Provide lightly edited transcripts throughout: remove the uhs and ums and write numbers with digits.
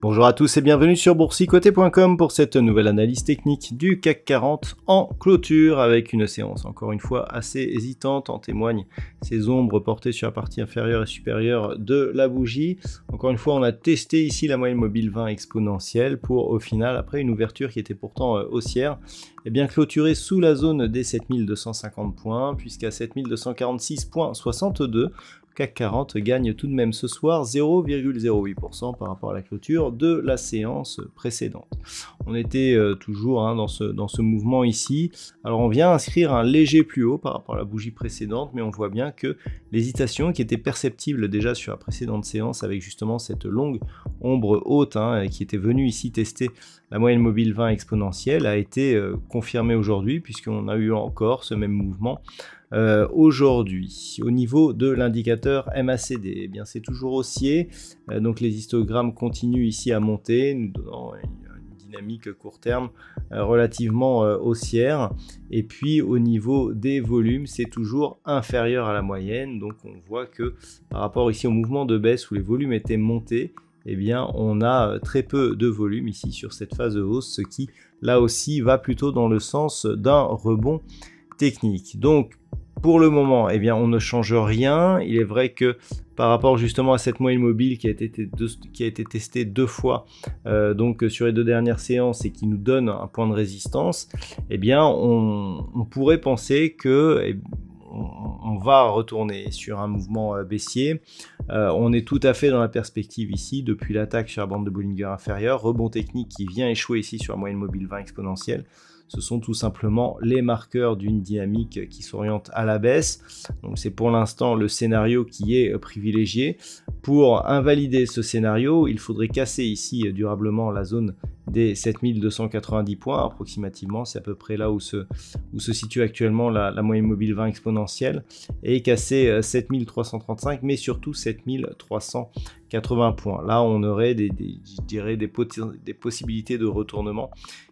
Bonjour à tous et bienvenue sur boursicoté.com pour cette nouvelle analyse technique du CAC 40 en clôture avec une séance encore une fois assez hésitante. En témoignent ces ombres portées sur la partie inférieure et supérieure de la bougie. Encore une fois, on a testé ici la moyenne mobile 20 exponentielle pour au final, après une ouverture qui était pourtant haussière, et bien clôturer sous la zone des 7250 points puisqu'à 7246,62 CAC 40 gagne tout de même ce soir 0,08% par rapport à la clôture de la séance précédente. On était toujours dans ce mouvement ici. Alors on vient inscrire un léger plus haut par rapport à la bougie précédente, mais on voit bien que l'hésitation qui était perceptible déjà sur la précédente séance avec justement cette longue ombre haute qui était venue ici tester la moyenne mobile 20 exponentielle a été confirmée aujourd'hui puisqu'on a eu encore ce même mouvement aujourd'hui. Au niveau de l'indicateur MACD, eh bien c'est toujours haussier, donc les histogrammes continuent ici à monter, nous donnant une dynamique court terme relativement haussière. Et puis au niveau des volumes, c'est toujours inférieur à la moyenne, donc on voit que par rapport ici au mouvement de baisse où les volumes étaient montés, eh bien on a très peu de volume ici sur cette phase de hausse, ce qui là aussi va plutôt dans le sens d'un rebond technique. Donc pour le moment, eh bien, on ne change rien. Il est vrai que par rapport justement à cette moyenne mobile qui a été testée deux fois donc sur les deux dernières séances et qui nous donne un point de résistance, eh bien, on pourrait penser que on va retourner sur un mouvement baissier. On est tout à fait dans la perspective ici, depuis l'attaque sur la bande de Bollinger inférieure, rebond technique qui vient échouer ici sur la moyenne mobile 20 exponentielle. Ce sont tout simplement les marqueurs d'une dynamique qui s'oriente à la baisse. Donc c'est pour l'instant le scénario qui est privilégié. Pour invalider ce scénario, il faudrait casser ici durablement la zone des 7290 points approximativement. C'est à peu près là où se situe actuellement la moyenne mobile 20 exponentielle, et casser 7335, mais surtout 7380 points. Là, on aurait des possibilités de retournement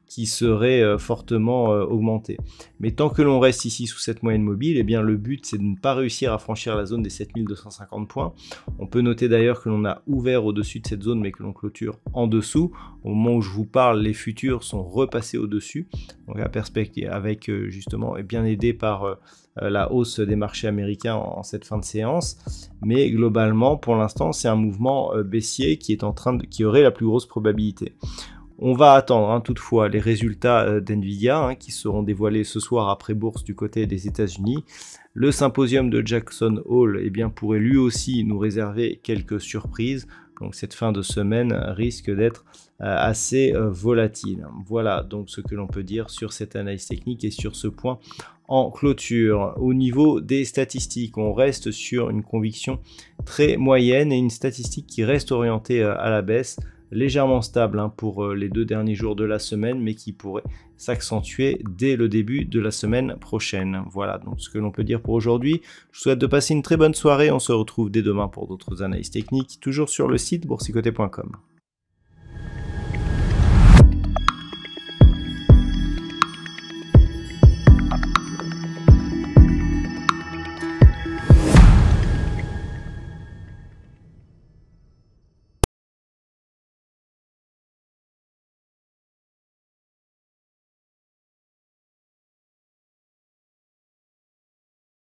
qui seraient fortement augmentées. Mais tant que l'on reste ici sous cette moyenne mobile, eh bien le but c'est de ne pas réussir à franchir la zone des 7250 points. On peut noter d'ailleurs que l'on a ouvert au-dessus de cette zone, mais que l'on clôture en dessous. Au moment où je vous parle, les futurs sont repassés au-dessus. Donc la perspective avec justement est bien aidé par la hausse des marchés américains en cette fin de séance. Mais globalement, pour l'instant, c'est un mouvement baissier qui aurait la plus grosse probabilité. On va attendre toutefois les résultats d'NVIDIA qui seront dévoilés ce soir après bourse du côté des États-Unis. Le symposium de Jackson Hole pourrait lui aussi nous réserver quelques surprises. Donc cette fin de semaine risque d'être assez volatile. Voilà donc ce que l'on peut dire sur cette analyse technique et sur ce point en clôture. Au niveau des statistiques, on reste sur une conviction très moyenne et une statistique qui reste orientée à la baisse, légèrement stable pour les deux derniers jours de la semaine, mais qui pourrait s'accentuer dès le début de la semaine prochaine. Voilà donc ce que l'on peut dire pour aujourd'hui. Je vous souhaite de passer une très bonne soirée. On se retrouve dès demain pour d'autres analyses techniques, toujours sur le site boursicoté.com.